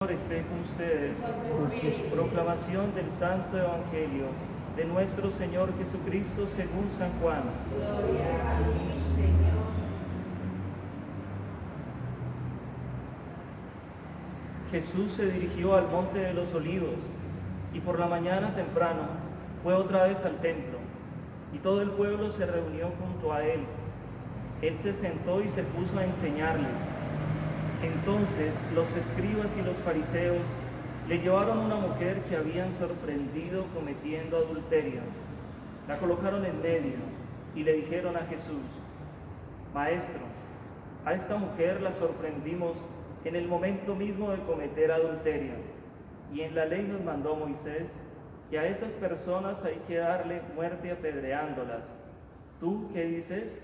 Esté con ustedes. Proclamación del Santo Evangelio de nuestro Señor Jesucristo según San Juan. Gloria a ti, Señor. Jesús se dirigió al monte de los Olivos y por la mañana temprano fue otra vez al templo y todo el pueblo se reunió junto a él. Él se sentó y se puso a enseñarles. Entonces los escribas y los fariseos le llevaron una mujer que habían sorprendido cometiendo adulterio. La colocaron en medio y le dijeron a Jesús: Maestro, a esta mujer la sorprendimos en el momento mismo de cometer adulterio, y en la ley nos mandó Moisés que a esas personas hay que darle muerte apedreándolas. ¿Tú qué dices?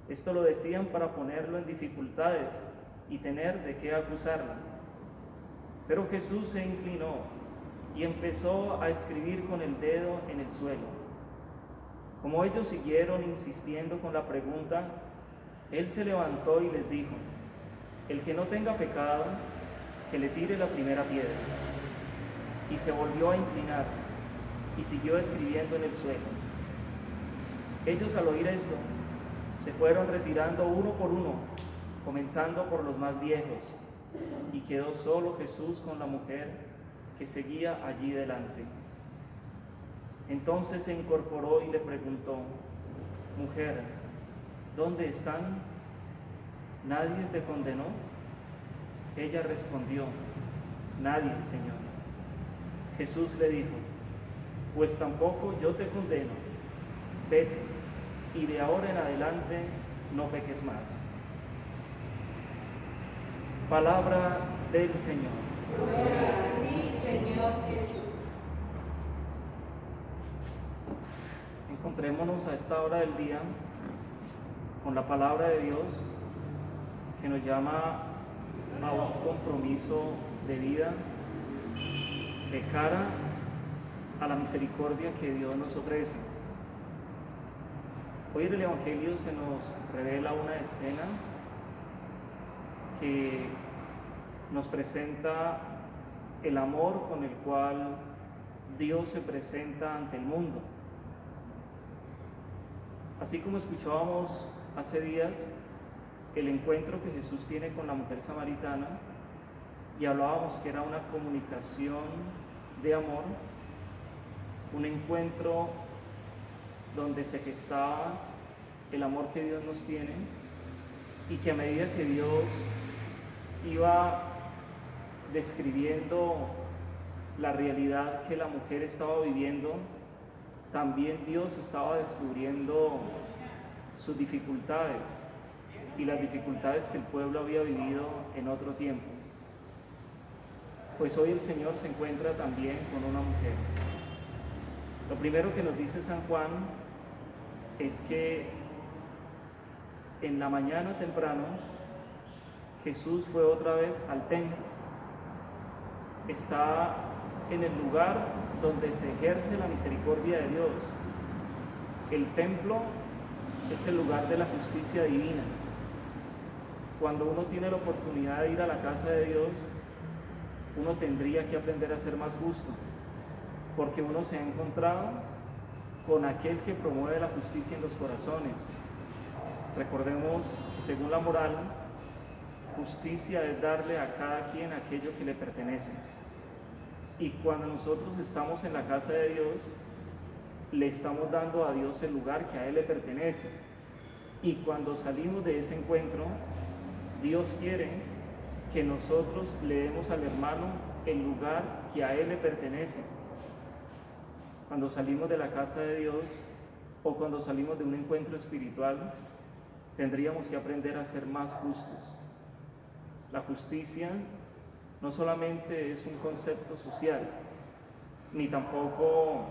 Esto lo decían para ponerlo en dificultades y tener de qué acusarlo. Pero Jesús se inclinó y empezó a escribir con el dedo en el suelo. Como ellos siguieron insistiendo con la pregunta, él se levantó y les dijo: el que no tenga pecado, que le tire la primera piedra. Y se volvió a inclinar y siguió escribiendo en el suelo. Ellos, al oír esto, se fueron retirando uno por uno, comenzando por los más viejos, y quedó solo Jesús con la mujer que seguía allí delante. Entonces se incorporó y le preguntó: Mujer, ¿dónde están? ¿Nadie te condenó? Ella respondió: Nadie, Señor. Jesús le dijo: Pues tampoco yo te condeno. Vete, y de ahora en adelante no peques más. Palabra del Señor. Gloria a ti, Señor Jesús. Encontrémonos a esta hora del día con la palabra de Dios que nos llama a un compromiso de vida de cara a la misericordia que Dios nos ofrece. Hoy en el Evangelio se nos revela una escena que nos presenta el amor con el cual Dios se presenta ante el mundo. Así como escuchábamos hace días el encuentro que Jesús tiene con la mujer samaritana y hablábamos que era una comunicación de amor, un encuentro donde se gestaba el amor que Dios nos tiene, y que a medida que Dios iba describiendo la realidad que la mujer estaba viviendo, también Dios estaba descubriendo sus dificultades y las dificultades que el pueblo había vivido en otro tiempo. Pues hoy el Señor se encuentra también con una mujer. Lo primero que nos dice San Juan es que en la mañana temprano Jesús fue otra vez al templo. Está en el lugar donde se ejerce la misericordia de Dios. El templo es el lugar de la justicia divina. Cuando uno tiene la oportunidad de ir a la casa de Dios, uno tendría que aprender a ser más justo, porque uno se ha encontrado con aquel que promueve la justicia en los corazones. Recordemos que según la moral, justicia es darle a cada quien aquello que le pertenece. Y cuando nosotros estamos en la casa de Dios, le estamos dando a Dios el lugar que a Él le pertenece. Y cuando salimos de ese encuentro, Dios quiere que nosotros le demos al hermano el lugar que a Él le pertenece. Cuando salimos de la casa de Dios o cuando salimos de un encuentro espiritual, tendríamos que aprender a ser más justos. La justicia no solamente es un concepto social, ni tampoco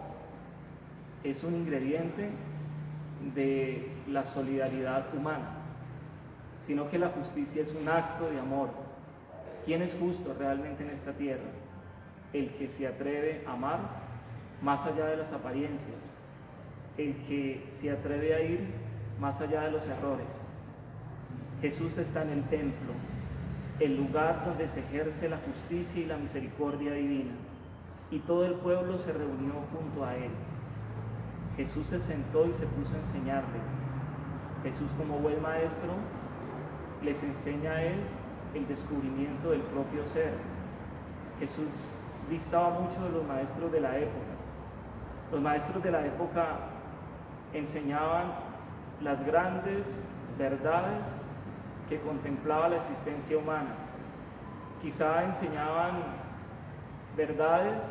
es un ingrediente de la solidaridad humana, sino que la justicia es un acto de amor. ¿Quién es justo realmente en esta tierra? El que se atreve a amar más allá de las apariencias, el que se atreve a ir más allá de los errores. Jesús está en el templo, el lugar donde se ejerce la justicia y la misericordia divina. Y todo el pueblo se reunió junto a él. Jesús se sentó y se puso a enseñarles. Jesús, como buen maestro, les enseña el descubrimiento del propio ser. Jesús distaba mucho de los maestros de la época. Los maestros de la época enseñaban las grandes verdades que contemplaba la existencia humana. Quizá enseñaban verdades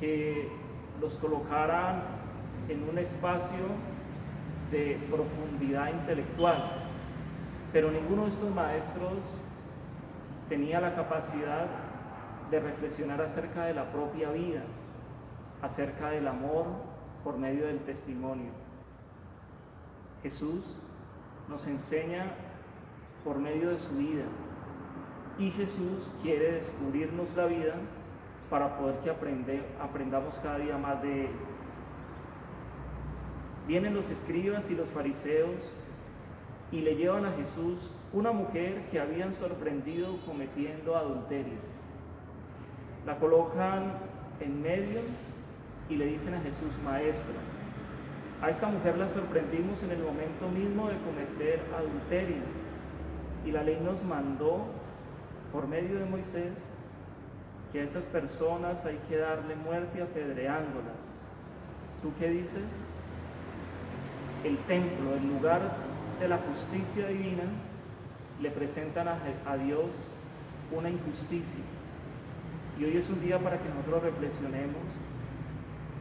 que los colocaran en un espacio de profundidad intelectual, pero ninguno de estos maestros tenía la capacidad de reflexionar acerca de la propia vida, acerca del amor por medio del testimonio. Jesús nos enseña por medio de su vida, y Jesús quiere descubrirnos la vida para poder que aprendamos cada día más de él. Vienen los escribas y los fariseos y le llevan a Jesús una mujer que habían sorprendido cometiendo adulterio. La colocan en medio y le dicen a Jesús: Maestro, a esta mujer la sorprendimos en el momento mismo de cometer adulterio, y la ley nos mandó por medio de Moisés que a esas personas hay que darle muerte apedreándolas. ¿Tú qué dices? El templo, el lugar de la justicia divina, le presentan a Dios una injusticia. Y hoy es un día para que nosotros reflexionemos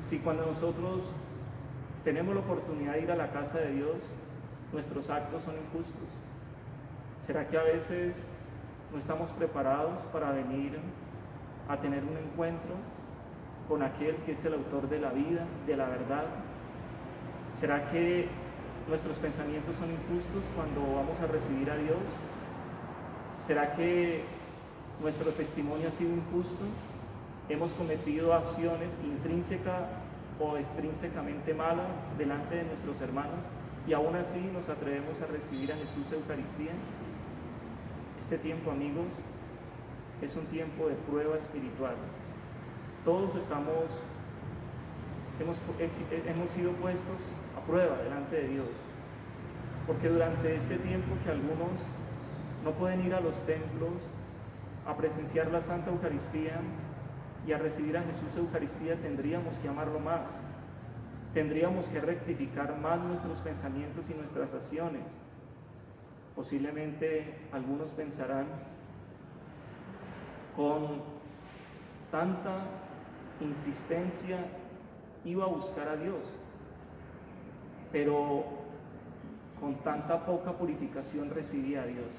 si cuando nosotros tenemos la oportunidad de ir a la casa de Dios, nuestros actos son injustos. ¿Será que a veces no estamos preparados para venir a tener un encuentro con aquel que es el autor de la vida, de la verdad? ¿Será que nuestros pensamientos son injustos cuando vamos a recibir a Dios? ¿Será que nuestro testimonio ha sido injusto? ¿Hemos cometido acciones intrínsecas o extrínsecamente malas delante de nuestros hermanos y aún así nos atrevemos a recibir a Jesús Eucaristía? Este tiempo, amigos, es un tiempo de prueba espiritual. Todos hemos sido puestos a prueba delante de Dios, porque durante este tiempo que algunos no pueden ir a los templos a presenciar la Santa Eucaristía y a recibir a Jesús Eucaristía, tendríamos que amarlo más, tendríamos que rectificar más nuestros pensamientos y nuestras acciones. Posiblemente algunos pensarán: con tanta insistencia iba a buscar a Dios, pero con tanta poca purificación recibía a Dios.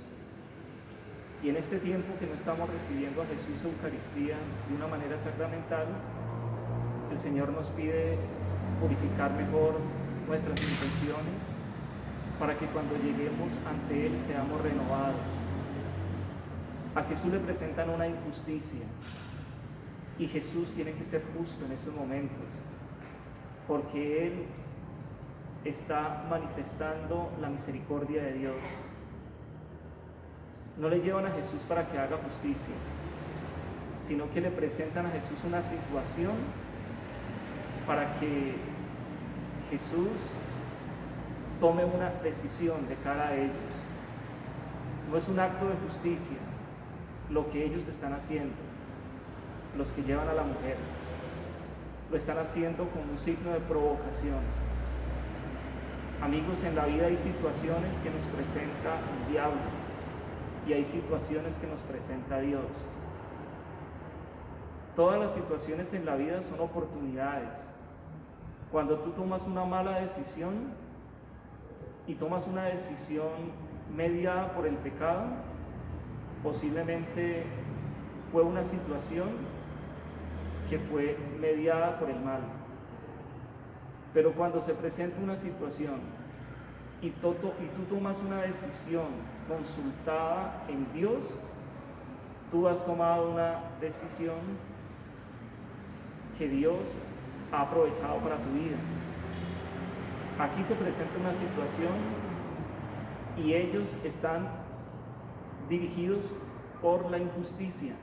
Y en este tiempo que no estamos recibiendo a Jesús Eucaristía de una manera sacramental, el Señor nos pide purificar mejor nuestras intenciones para que cuando lleguemos ante Él seamos renovados. A Jesús le presentan una injusticia y Jesús tiene que ser justo en esos momentos, porque Él está manifestando la misericordia de Dios. No le llevan a Jesús para que haga justicia, sino que le presentan a Jesús una situación para que Jesús tome una decisión de cara a ellos. No es un acto de justicia lo que ellos están haciendo, los que llevan a la mujer. Lo están haciendo como un signo de provocación. Amigos, en la vida hay situaciones que nos presenta el diablo y hay situaciones que nos presenta Dios. Todas las situaciones en la vida son oportunidades. Cuando tú tomas una mala decisión y tomas una decisión mediada por el pecado, posiblemente fue una situación que fue mediada por el mal. Pero cuando se presenta una situación y tú tomas una decisión consultada en Dios, tú has tomado una decisión que Dios ha aprovechado para tu vida. Aquí se presenta una situación y ellos están dirigidos por la injusticia,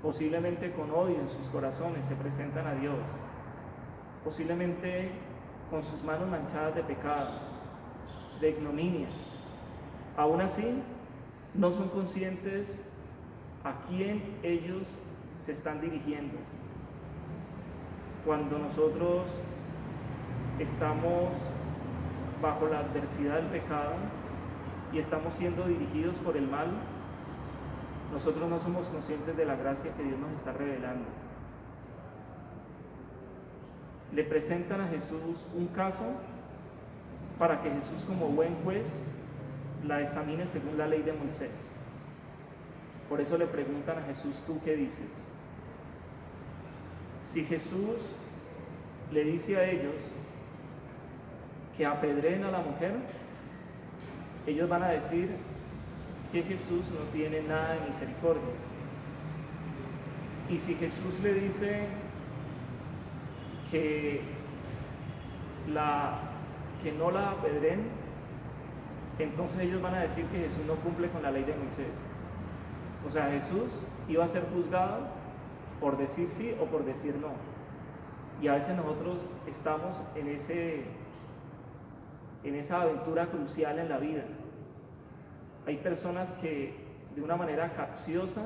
posiblemente con odio en sus corazones, se presentan a Dios, posiblemente con sus manos manchadas de pecado, de ignominia. Aún así, no son conscientes a quién ellos se están dirigiendo. Cuando nosotros estamos bajo la adversidad del pecado y estamos siendo dirigidos por el mal, nosotros no somos conscientes de la gracia que Dios nos está revelando. Le presentan a Jesús un caso para que Jesús, como buen juez, la examine según la ley de Moisés. Por eso le preguntan a Jesús: ¿tú qué dices? Si Jesús le dice a ellos que apedreen a la mujer, ellos van a decir que Jesús no tiene nada de misericordia. Y si Jesús le dice que no la apedreen, entonces ellos van a decir que Jesús no cumple con la ley de Moisés. O sea, Jesús iba a ser juzgado por decir sí o por decir no. Y a veces nosotros estamos en esa aventura crucial en la vida. Hay personas que de una manera capciosa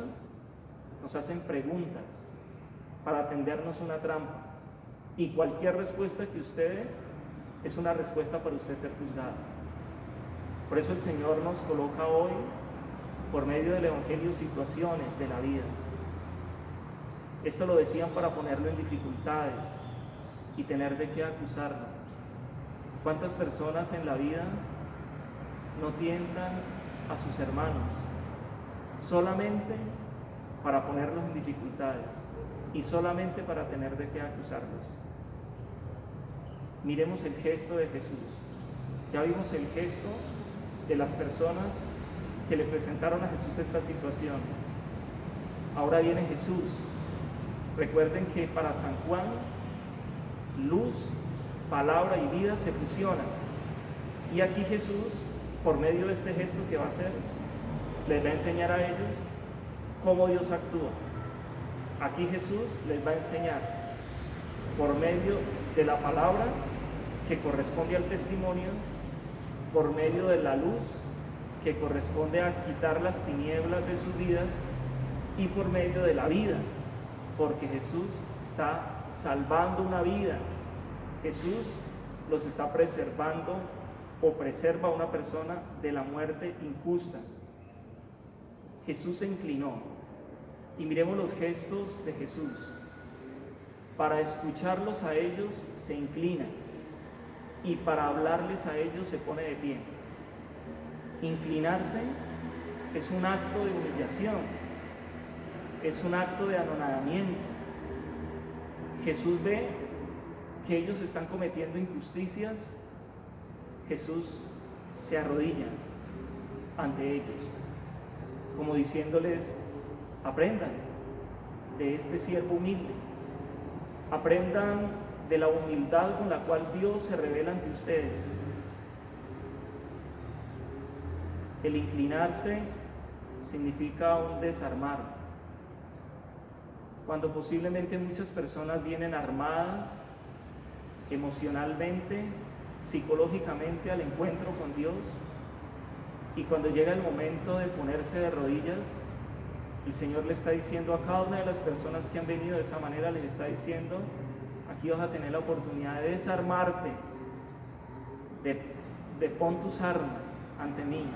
nos hacen preguntas para tendernos una trampa. Y cualquier respuesta que usted dé es una respuesta para usted ser juzgado. Por eso el Señor nos coloca hoy, por medio del Evangelio, situaciones de la vida. Esto lo decían para ponerlo en dificultades y tener de qué acusarlo. ¿Cuántas personas en la vida no tientan a sus hermanos solamente para ponerlos en dificultades y solamente para tener de qué acusarlos? Miremos el gesto de Jesús. Ya vimos el gesto de las personas que le presentaron a Jesús esta situación. Ahora viene Jesús. Recuerden que para San Juan, luz, palabra y vida se fusionan. Y aquí Jesús, por medio de este gesto que va a hacer, les va a enseñar a ellos cómo Dios actúa. Aquí Jesús les va a enseñar por medio de la palabra, que corresponde al testimonio, por medio de la luz, que corresponde a quitar las tinieblas de sus vidas, y por medio de la vida, porque Jesús está salvando una vida. Jesús los está preservando o preserva a una persona de la muerte injusta. Jesús se inclinó. Y miremos los gestos de Jesús. Para escucharlos a ellos se inclina, y para hablarles a ellos se pone de pie. Inclinarse es un acto de humillación, es un acto de anonadamiento. Jesús ve que ellos están cometiendo injusticias. Jesús se arrodilla ante ellos, como diciéndoles: aprendan de este siervo humilde, aprendan de la humildad con la cual Dios se revela ante ustedes. El inclinarse significa un desarmar. Cuando posiblemente muchas personas vienen armadas emocionalmente, psicológicamente al encuentro con Dios, y cuando llega el momento de ponerse de rodillas, el Señor le está diciendo a cada una de las personas que han venido de esa manera, les está diciendo: aquí vas a tener la oportunidad de desarmarte, de pon tus armas ante mí,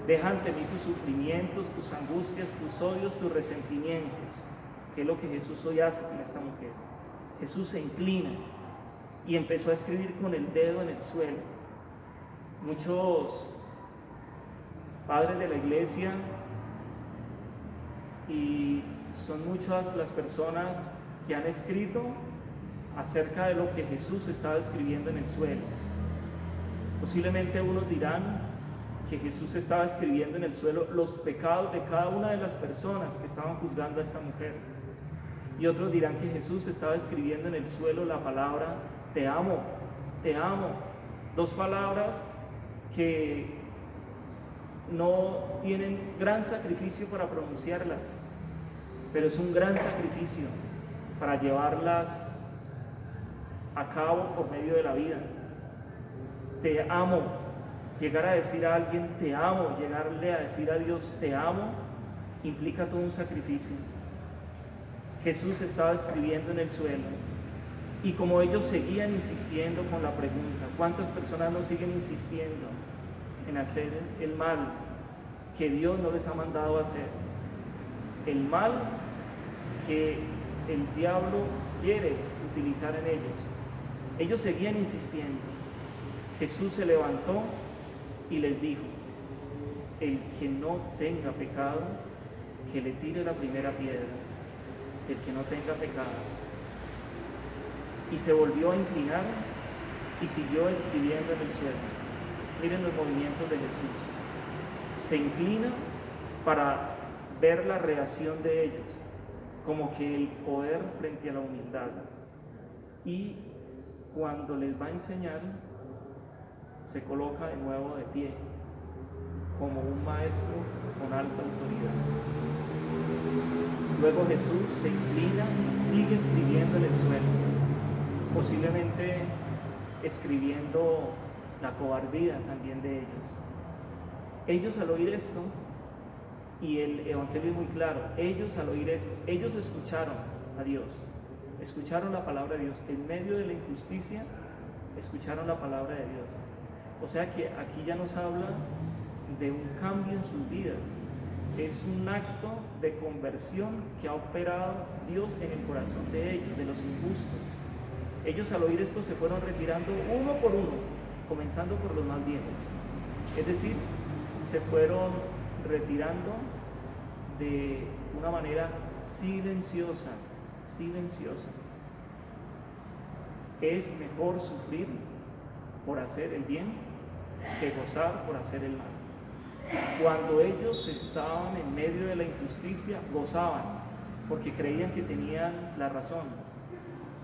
deja ante mí tus sufrimientos, tus angustias, tus odios, tus resentimientos, que es lo que Jesús hoy hace con esta mujer. Jesús se inclina y empezó a escribir con el dedo en el suelo. Muchos padres de la iglesia, y son muchas las personas que han escrito acerca de lo que Jesús estaba escribiendo en el suelo. Posiblemente unos dirán que Jesús estaba escribiendo en el suelo los pecados de cada una de las personas que estaban juzgando a esta mujer, y otros dirán que Jesús estaba escribiendo en el suelo la palabra te amo, te amo. Dos palabras que no tienen gran sacrificio para pronunciarlas, pero es un gran sacrificio para llevarlas a cabo por medio de la vida. Te amo, llegar a decir a alguien te amo, llegarle a decir a Dios te amo, implica todo un sacrificio. Jesús estaba escribiendo en el suelo y como ellos seguían insistiendo con la pregunta, ¿cuántas personas no siguen insistiendo en hacer el mal que Dios no les ha mandado a hacer? El mal que el diablo quiere utilizar en ellos. Ellos seguían insistiendo. Jesús se levantó y les dijo: el que no tenga pecado, que le tire la primera piedra. El que no tenga pecado. Y se volvió a inclinar y siguió escribiendo en el suelo. Miren los movimientos de Jesús. Se inclina para ver la reacción de ellos, como que el poder frente a la humildad. Y cuando les va a enseñar, se coloca de nuevo de pie, como un maestro con alta autoridad. Luego Jesús se inclina y sigue escribiendo en el suelo, posiblemente escribiendo la cobardía también de ellos. Ellos al oír esto, y el Evangelio es muy claro, ellos al oír esto, ellos escucharon a Dios, escucharon la palabra de Dios, en medio de la injusticia, escucharon la palabra de Dios. O sea que aquí ya nos habla de un cambio en sus vidas, es un acto de conversión que ha operado Dios en el corazón de ellos, de los injustos. Ellos al oír esto se fueron retirando uno por uno, comenzando por los más viejos. Es decir, se fueron retirando de una manera silenciosa, silenciosa. Es mejor sufrir por hacer el bien que gozar por hacer el mal. Cuando ellos estaban en medio de la injusticia, gozaban, porque creían que tenían la razón.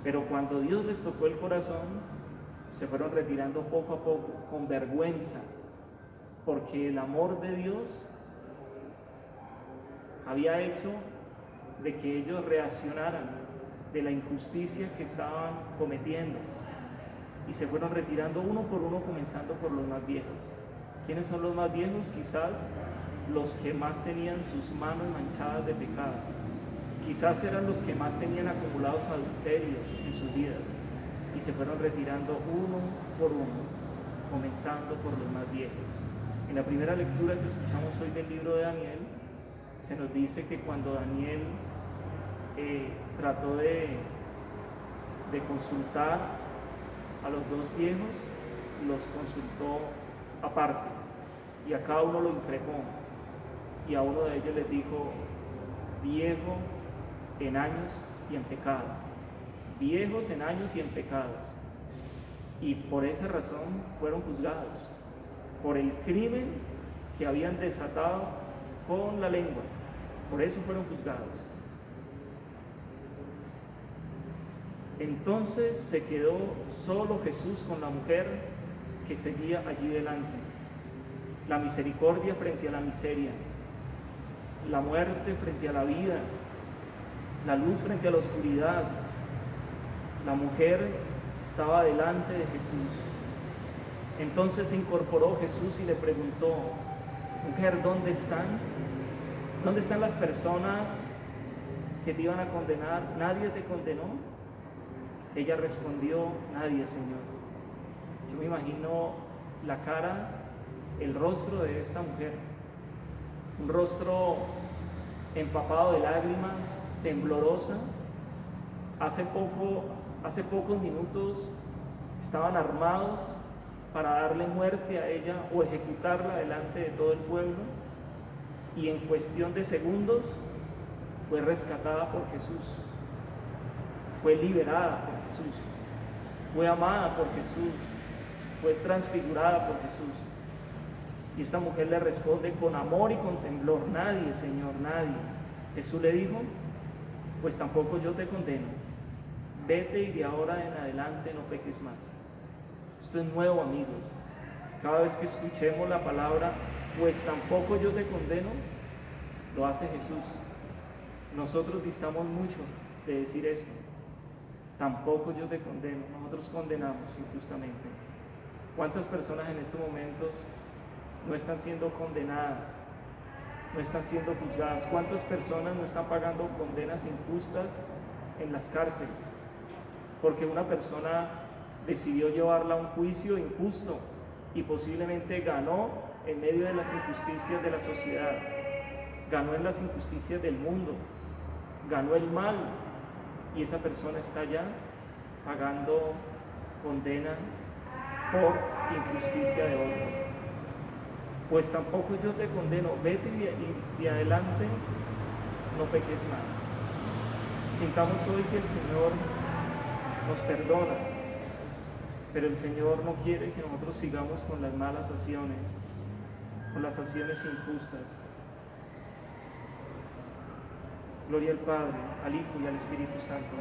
Pero cuando Dios les tocó el corazón, se fueron retirando poco a poco, con vergüenza, porque el amor de Dios había hecho de que ellos reaccionaran de la injusticia que estaban cometiendo. Y se fueron retirando uno por uno, comenzando por los más viejos. ¿Quiénes son los más viejos? Quizás los que más tenían sus manos manchadas de pecado. Quizás eran los que más tenían acumulados adulterios en sus vidas. Y se fueron retirando uno por uno, comenzando por los más viejos. En la primera lectura que escuchamos hoy del libro de Daniel, se nos dice que cuando Daniel trató de consultar a los dos viejos, los consultó aparte y a cada uno lo increpó, y a uno de ellos les dijo: viejo en años y en pecado, viejos en años y en pecados. Y por esa razón fueron juzgados, por el crimen que habían desatado con la lengua. Por eso fueron juzgados. Entonces se quedó solo Jesús con la mujer que seguía allí delante. La misericordia frente a la miseria, la muerte frente a la vida, la luz frente a la oscuridad. La mujer estaba delante de Jesús. Entonces se incorporó Jesús y le preguntó: mujer, ¿dónde están? ¿Dónde están las personas que te iban a condenar? ¿Nadie te condenó? Ella respondió: nadie, Señor. Yo me imagino la cara, el rostro de esta mujer, un rostro empapado de lágrimas, temblorosa. Hace pocos minutos estaban armados para darle muerte a ella o ejecutarla delante de todo el pueblo, y en cuestión de segundos fue rescatada por Jesús, fue liberada por Jesús, fue amada por Jesús, fue transfigurada por Jesús. Y esta mujer le responde con amor y con temblor: nadie, Señor, nadie. Jesús le dijo: pues tampoco yo te condeno, vete y de ahora en adelante no peques más. Esto es nuevo, amigos. Cada vez que escuchemos la palabra, pues tampoco yo te condeno, lo hace Jesús. Nosotros distamos mucho de decir esto. Tampoco yo te condeno. Nosotros condenamos injustamente. ¿Cuántas personas en estos momentos no están siendo condenadas? No están siendo juzgadas. ¿Cuántas personas no están pagando condenas injustas en las cárceles? Porque una persona decidió llevarla a un juicio injusto y posiblemente ganó en medio de las injusticias de la sociedad, ganó en las injusticias del mundo, ganó el mal, y esa persona está ya pagando condena por injusticia de otro. Pues tampoco yo te condeno, vete y adelante, no peques más. Sintamos hoy que el Señor nos perdona, pero el Señor no quiere que nosotros sigamos con las malas acciones, con las acciones injustas. Gloria al Padre, al Hijo y al Espíritu Santo.